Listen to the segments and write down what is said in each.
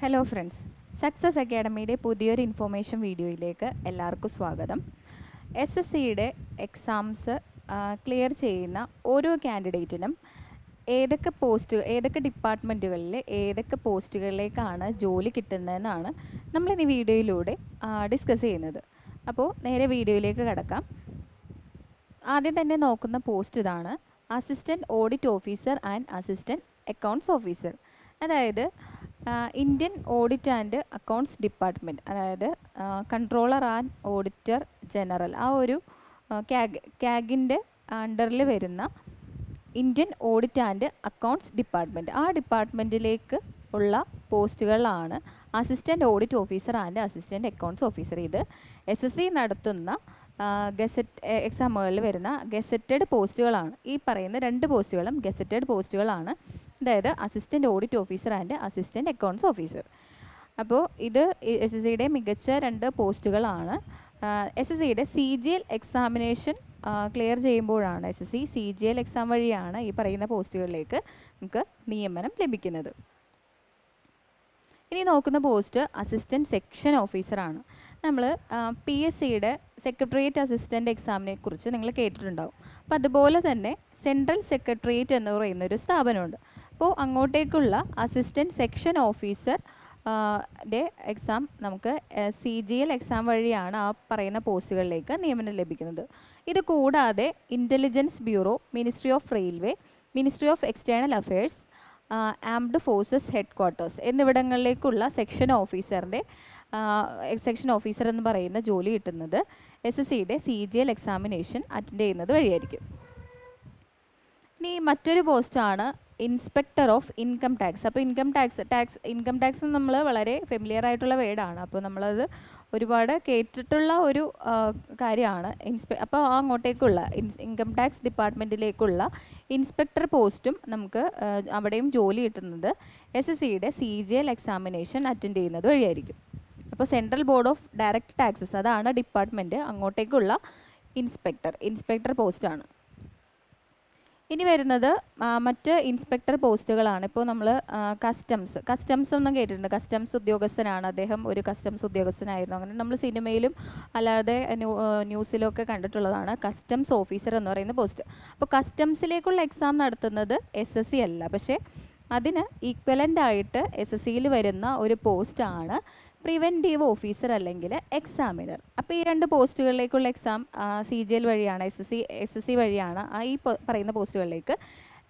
Hello friends, success അക്കാഡമിയുടെ പുതിയൊരു information വീഡിയോയിലേക്ക് എല്ലാവർക്കും സ്വാഗതം. SSCയുടെ എക്സാംസ് ക്ലിയർ ചെയ്യുന്ന ഓരോ കാൻഡിഡേറ്റിനും ഏതൊക്കെ ഡിപ്പാർട്ട്മെൻറ്റുകളിൽ ഏതൊക്കെ പോസ്റ്റുകളിലേക്കാണ് ജോലി കിട്ടുന്നതെന്നാണ് നമ്മളിന്ന് ഈ വീഡിയോയിലൂടെ ഡിസ്കസ് ചെയ്യുന്നത്. അപ്പോൾ നേരെ വീഡിയോയിലേക്ക് കടക്കാം. ആദ്യം തന്നെ നോക്കുന്ന പോസ്റ്റ് ഇതാണ്: assistant audit officer and assistant accounts officer. അതായത് Indian audit and accounts department, അതായത് കൺട്രോളർ ആൻഡ് ഓഡിറ്റർ ജനറൽ, ആ ഒരു ക്യാഗിൻ്റെ അണ്ടറിൽ വരുന്ന Indian audit and accounts department, ആ ഡിപ്പാർട്ട്മെൻറ്റിലേക്ക് ഉള്ള പോസ്റ്റുകളാണ് assistant audit officer and assistant accounts officer. ഇത് SSC നടത്തുന്ന ഗസറ്റ് എക്സാമുകളിൽ വരുന്ന ഗസറ്റഡ് പോസ്റ്റുകളാണ്. ഈ പറയുന്ന രണ്ട് പോസ്റ്റുകളും ഗസറ്റഡ് പോസ്റ്റുകളാണ്, അതായത് assistant audit officer and assistant accounts officer. അപ്പോൾ ഇത് SSCയുടെ മികച്ച രണ്ട് പോസ്റ്റുകളാണ്. SSCയുടെ CGL എക്സാമിനേഷൻ ക്ലിയർ ചെയ്യുമ്പോഴാണ്, SSC CGL എക്സാം വഴിയാണ് ഈ പറയുന്ന പോസ്റ്റുകളിലേക്ക് നമുക്ക് നിയമനം ലഭിക്കുന്നത്. ഇനി നോക്കുന്ന പോസ്റ്റ് അസിസ്റ്റൻറ്റ് സെക്ഷൻ ഓഫീസറാണ്. നമ്മൾ PSCയുടെ സെക്രട്ടേറിയറ്റ് അസിസ്റ്റൻ്റ് എക്സാമിനെ കുറിച്ച് നിങ്ങൾ കേട്ടിട്ടുണ്ടാവും. അപ്പോൾ അതുപോലെ തന്നെ സെൻട്രൽ സെക്രട്ടേറിയറ്റ് എന്ന് പറയുന്നൊരു സ്ഥാപനമുണ്ട്. അപ്പോൾ അങ്ങോട്ടേക്കുള്ള അസിസ്റ്റൻറ്റ് സെക്ഷൻ ഓഫീസർ എക്സാം നമുക്ക് CGL എക്സാം വഴിയാണ് ആ പറയുന്ന പോസ്റ്റുകളിലേക്ക് നിയമനം ലഭിക്കുന്നത്. ഇത് കൂടാതെ intelligence bureau, ministry of railway, ministry of external affairs, armed forces headquarters എന്നിവിടങ്ങളിലേക്കുള്ള സെക്ഷൻ ഓഫീസർ എന്ന് പറയുന്ന ജോലി കിട്ടുന്നത് SSCയുടെ CGL എക്സാമിനേഷൻ അറ്റൻഡ് ചെയ്യുന്നത് വഴിയായിരിക്കും. ഇനി മറ്റൊരു പോസ്റ്റാണ് ഇൻസ്പെക്ടർ ഓഫ് ഇൻകം ടാക്സ്. അപ്പോൾ ഇൻകം ടാക്സ് നമ്മൾ വളരെ ഫെമിലിയർ ആയിട്ടുള്ള വേർഡാണ്. അപ്പോൾ നമ്മളത് ഒരുപാട് കേട്ടിട്ടുള്ള ഒരു കാര്യമാണ്. അപ്പോൾ അങ്ങോട്ടേക്കുള്ള ഇൻകം ടാക്സ് ഡിപ്പാർട്ട്മെൻറ്റിലേക്കുള്ള ഇൻസ്പെക്ടർ പോസ്റ്റും നമുക്ക് അവിടെയും ജോലി കിട്ടുന്നത് SSCയുടെ CGL എക്സാമിനേഷൻ അറ്റൻഡ് ചെയ്യുന്നത് വഴിയായിരിക്കും. അപ്പോൾ central board of direct taxes, അതാണ് ഡിപ്പാർട്ട്മെൻറ്റ്, അങ്ങോട്ടേക്കുള്ള ഇൻസ്പെക്ടർ പോസ്റ്റാണ്. ഇനി വരുന്നത് മറ്റ് ഇൻസ്പെക്ടർ പോസ്റ്റുകളാണ്. ഇപ്പോൾ നമ്മൾ കസ്റ്റംസ് ഒന്നും കേട്ടിട്ടുണ്ട്. കസ്റ്റംസ് ഉദ്യോഗസ്ഥനാണ് അദ്ദേഹം, ഒരു കസ്റ്റംസ് ഉദ്യോഗസ്ഥനായിരുന്നു. അങ്ങനെ നമ്മൾ സിനിമയിലും അല്ലാതെ ന്യൂസിലൊക്കെ കണ്ടിട്ടുള്ളതാണ് കസ്റ്റംസ് ഓഫീസർ എന്ന് പറയുന്ന പോസ്റ്റ്. അപ്പോൾ കസ്റ്റംസിലേക്കുള്ള എക്സാം നടത്തുന്നത് SSC അല്ല, പക്ഷേ അതിന് ഈക്വലൻ്റ് ആയിട്ട് SSCയിൽ വരുന്ന ഒരു പോസ്റ്റാണ് പ്രിവെൻറ്റീവ് ഓഫീസർ അല്ലെങ്കിൽ എക്സാമിനർ. അപ്പോൾ ഈ രണ്ട് പോസ്റ്റുകളിലേക്കുള്ള എക്സാം CGL വഴിയാണ്, SSC വഴിയാണ് ഈ പറയുന്ന പോസ്റ്റുകളിലേക്ക്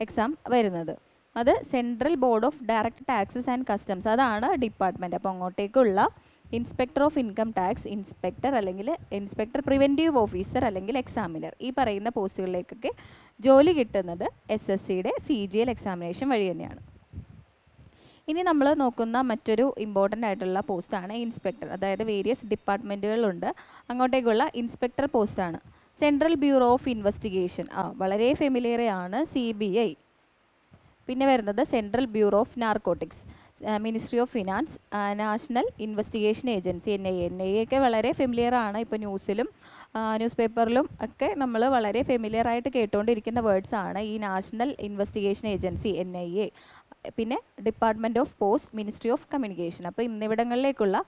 എക്സാം വരുന്നത്. അത് central board of direct taxes and customs, അതാണ് ഡിപ്പാർട്ട്മെൻറ്റ്. അപ്പോൾ അങ്ങോട്ടേക്കുള്ള inspector of income tax, inspector അല്ലെങ്കിൽ ഇൻസ്പെക്ടർ പ്രിവെൻറ്റീവ് ഓഫീസർ അല്ലെങ്കിൽ എക്സാമിനർ, ഈ പറയുന്ന പോസ്റ്റുകളിലേക്കൊക്കെ ജോലി കിട്ടുന്നത് SSCയുടെ CGL എക്സാമിനേഷൻ വഴി തന്നെയാണ്. ഇനി നമ്മൾ നോക്കുന്ന മറ്റൊരു ഇമ്പോർട്ടൻ്റ് ആയിട്ടുള്ള പോസ്റ്റാണ് ഇൻസ്പെക്ടർ. അതായത് വേരിയസ് ഡിപ്പാർട്ട്മെൻറ്റുകളുണ്ട്, അങ്ങോട്ടേക്കുള്ള ഇൻസ്പെക്ടർ പോസ്റ്റാണ്. സെൻട്രൽ ബ്യൂറോ ഓഫ് ഇൻവെസ്റ്റിഗേഷൻ, വളരെ ഫെമിലിയറാണ്, CBI. പിന്നെ വരുന്നത് central bureau of narcotics, ministry of finance, national investigation agency, NIA ഒക്കെ വളരെ ഫെമിലിയറാണ്. ഇപ്പോൾ ന്യൂസിലും ന്യൂസ് പേപ്പറിലും ഒക്കെ നമ്മൾ വളരെ ഫെമിലിയർ ആയിട്ട് കേട്ടുകൊണ്ടിരിക്കുന്ന വേർഡ്സാണ് ഈ നാഷണൽ ഇൻവെസ്റ്റിഗേഷൻ ഏജൻസി, NIA. പിന്നെ department of post, ministry of communication. അപ്പോൾ എന്നിവിടങ്ങളിലേക്കുള്ള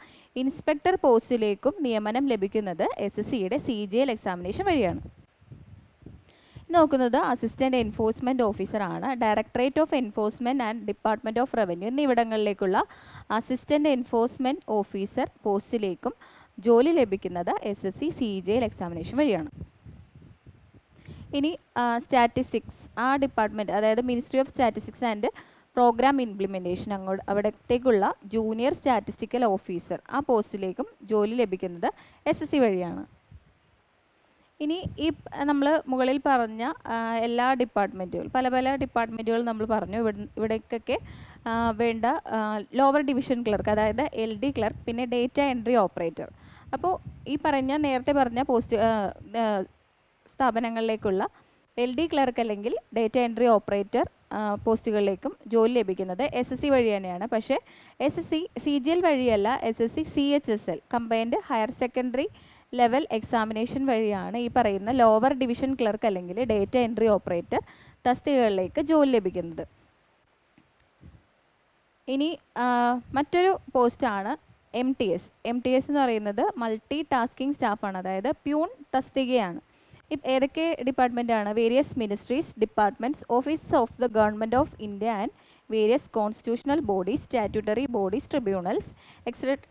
ഇൻസ്പെക്ടർ പോസ്റ്റിലേക്കും നിയമനം ലഭിക്കുന്നത് SSCയുടെ CGL എക്സാമിനേഷൻ വഴിയാണ്. നോക്കുന്നത് അസിസ്റ്റൻറ്റ് എൻഫോഴ്സ്മെൻറ്റ് ഓഫീസറാണ്. Directorate of enforcement and department of revenue എന്നിവിടങ്ങളിലേക്കുള്ള അസിസ്റ്റൻറ്റ് എൻഫോഴ്സ്മെൻറ്റ് ഓഫീസർ പോസ്റ്റിലേക്കും ജോലി ലഭിക്കുന്നത് SSC CGL എക്സാമിനേഷൻ വഴിയാണ്. ഇനി സ്റ്റാറ്റിസ്റ്റിക്സ്, ആ ഡിപ്പാർട്ട്മെൻറ്റ്, അതായത് ministry of statistics and programme implementation, അവിടത്തേക്കുള്ള ജൂനിയർ സ്റ്റാറ്റിസ്റ്റിക്കൽ ഓഫീസർ, ആ പോസ്റ്റിലേക്കും ജോലി ലഭിക്കുന്നത് SSC വഴിയാണ്. ഇനി ഈ നമ്മൾ മുകളിൽ പറഞ്ഞ എല്ലാ ഡിപ്പാർട്ട്മെൻറ്റുകൾ, പല ഡിപ്പാർട്ട്മെൻറ്റുകൾ നമ്മൾ പറഞ്ഞു. ഇവിടേക്കൊക്കെ വേണ്ട ലോവർ ഡിവിഷൻ ക്ലർക്ക്, അതായത് LD ക്ലർക്ക്, പിന്നെ ഡേറ്റ എൻട്രി ഓപ്പറേറ്റർ. അപ്പോൾ ഈ നേരത്തെ പറഞ്ഞ സ്ഥാപനങ്ങളിലേക്കുള്ള LD ക്ലർക്ക് അല്ലെങ്കിൽ ഡേറ്റ എൻട്രി ഓപ്പറേറ്റർ പോസ്റ്റുകളിലേക്കും ജോലി ലഭിക്കുന്നത് SSC വഴി തന്നെയാണ്. പക്ഷേ CGL വഴിയല്ല, SSC CHSL combined higher secondary level examination വഴിയാണ് ഈ പറയുന്ന ലോവർ ഡിവിഷൻ ക്ലർക്ക് അല്ലെങ്കിൽ ഡേറ്റ എൻട്രി ഓപ്പറേറ്റർ തസ്തികകളിലേക്ക് ജോലി ലഭിക്കുന്നത്. ഇനി മറ്റൊരു പോസ്റ്റാണ് MTS. MTS എന്ന് പറയുന്നത് മൾട്ടി ടാസ്കിംഗ് സ്റ്റാഫാണ്, അതായത് പ്യൂൺ തസ്തികയാണ്. ഏതൊക്കെ ഡിപ്പാർട്ട്മെൻറ്റാണ്? Various ministries, departments, office of the government of India and various constitutional bodies, statutory bodies, tribunals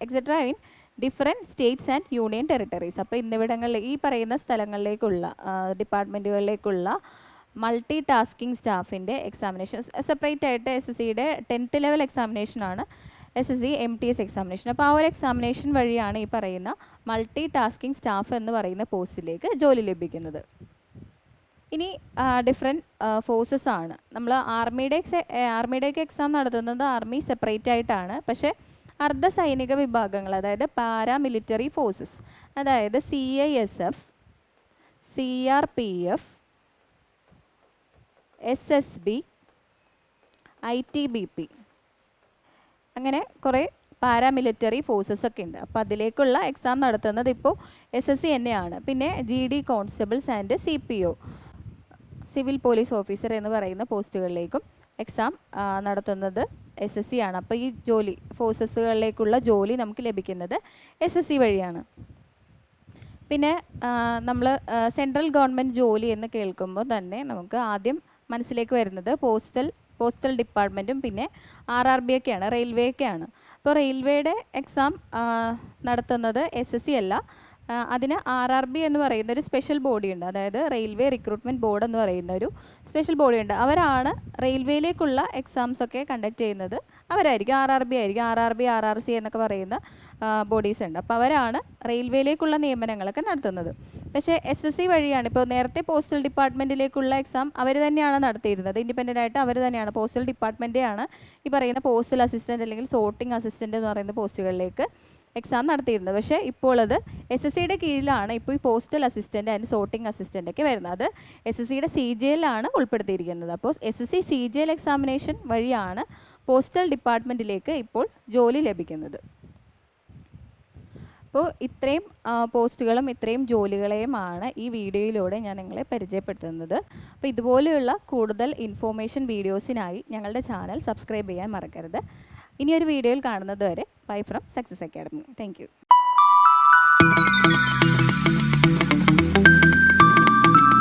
etcetera in different states and union territories. അപ്പോൾ ഇന്നിവിടങ്ങളിൽ ഈ പറയുന്ന സ്ഥലങ്ങളിലേക്കുള്ള ഡിപ്പാർട്ട്മെൻറ്റുകളിലേക്കുള്ള മൾട്ടി ടാസ്കിംഗ് സ്റ്റാഫിൻ്റെ എക്സാമിനേഷൻ സെപ്പറേറ്റ് ആയിട്ട് SSCയുടെ 10th ലെവൽ എക്സാമിനേഷനാണ് SSC MTS എക്സാമിനേഷൻ. അപ്പോൾ ആ ഒരു എക്സാമിനേഷൻ വഴിയാണ് ഈ പറയുന്ന മൾട്ടി ടാസ്കിംഗ് സ്റ്റാഫ് എന്ന് പറയുന്ന പോസ്റ്റിലേക്ക് ജോലി ലഭിക്കുന്നത്. ഇനി ഡിഫറെൻറ്റ് ഫോഴ്സസ് ആണ്. നമ്മൾ ആർമിയുടെയൊക്കെ എക്സാം നടത്തുന്നത് ആർമി സെപ്പറേറ്റ് ആയിട്ടാണ്. പക്ഷേ അർദ്ധ സൈനിക വിഭാഗങ്ങൾ, അതായത് പാരാമിലിറ്ററി ഫോഴ്സസ്, അതായത് CISF, CRPF, SSB, ITBP, അങ്ങനെ കുറേ പാരാമിലിറ്ററി ഫോഴ്സസ് ഒക്കെ ഉണ്ട്. അപ്പോൾ അതിലേക്കുള്ള എക്സാം നടത്തുന്നത് ഇപ്പോൾ SSC തന്നെയാണ്. പിന്നെ GD constables and CPO, civil police officer എന്ന് പറയുന്ന പോസ്റ്റുകളിലേക്കും എക്സാം നടത്തുന്നത് SSC ആണ്. അപ്പോൾ ഈ ഫോഴ്സസുകളിലേക്കുള്ള ജോലി നമുക്ക് ലഭിക്കുന്നത് SSC വഴിയാണ്. പിന്നെ നമ്മൾ സെൻട്രൽ ഗവൺമെൻറ് ജോലി എന്ന് കേൾക്കുമ്പോൾ തന്നെ നമുക്ക് ആദ്യം മനസ്സിലേക്ക് വരുന്നത് പോസ്റ്റൽ ഡിപ്പാർട്ട്മെൻറ്റും പിന്നെ RRB ഒക്കെയാണ്, റെയിൽവേ ഒക്കെയാണ്. അപ്പോൾ റെയിൽവേയുടെ എക്സാം നടത്തുന്നത് SSC അല്ല, അതിന് RRB എന്ന് പറയുന്ന ഒരു സ്പെഷ്യൽ ബോഡി ഉണ്ട്, അതായത് റെയിൽവേ റിക്രൂട്ട്മെൻറ്റ് ബോർഡ് എന്ന് പറയുന്ന ഒരു സ്പെഷ്യൽ ബോഡി ഉണ്ട്. അവരാണ് റെയിൽവേയിലേക്കുള്ള എക്സാംസ് ഒക്കെ കണ്ടക്ട് ചെയ്യുന്നത്. അവരായിരിക്കും, RRB ആയിരിക്കും. RRB, RRC എന്നൊക്കെ പറയുന്ന ബോഡീസ് ഉണ്ട്. അപ്പോൾ അവരാണ് റെയിൽവേയിലേക്കുള്ള നിയമനങ്ങളൊക്കെ നടത്തുന്നത്. പക്ഷേ SSC വഴിയാണ്, ഇപ്പോൾ നേരത്തെ പോസ്റ്റൽ ഡിപ്പാർട്ട്മെൻറ്റിലേക്കുള്ള എക്സാം അവർ തന്നെയാണ് നടത്തിയിരുന്നത്. ഇൻഡിപെൻഡൻ്റ് ആയിട്ട് അവർ തന്നെയാണ്, പോസ്റ്റൽ ഡിപ്പാർട്ട്മെൻറ്റെയാണ് ഈ പറയുന്ന പോസ്റ്റൽ അസിസ്റ്റൻറ്റ് അല്ലെങ്കിൽ സോർട്ടിംഗ് അസിസ്റ്റൻറ്റ് എന്ന് പറയുന്ന പോസ്റ്റുകളിലേക്ക് എക്സാം നടത്തിയിരുന്നത്. പക്ഷേ ഇപ്പോൾ അത് SSCയുടെ കീഴിലാണ് ഇപ്പോൾ ഈ postal assistant and sorting assistant ഒക്കെ വരുന്നത്. അത് SSCയുടെ CGL-ലാണ് ഉൾപ്പെടുത്തിയിരിക്കുന്നത്. അപ്പോൾ SSC CGL എക്സാമിനേഷൻ വഴിയാണ് പോസ്റ്റൽ ഡിപ്പാർട്ട്മെൻറ്റിലേക്ക് ഇപ്പോൾ ജോലി ലഭിക്കുന്നത്. അപ്പോൾ ഇത്രയും പോസ്റ്റുകളും ഇത്രയും ജോലികളെയുമാണ് ഈ വീഡിയോയിലൂടെ ഞാൻ നിങ്ങളെ പരിചയപ്പെടുത്തുന്നത്. അപ്പോൾ ഇതുപോലെയുള്ള കൂടുതൽ ഇൻഫോർമേഷൻ വീഡിയോസിനായി ഞങ്ങളുടെ ചാനൽ സബ്സ്ക്രൈബ് ചെയ്യാൻ മറക്കരുത്. ഇനിയൊരു വീഡിയോയിൽ കാണുന്നത് വരെ bye from success academy. Thank you.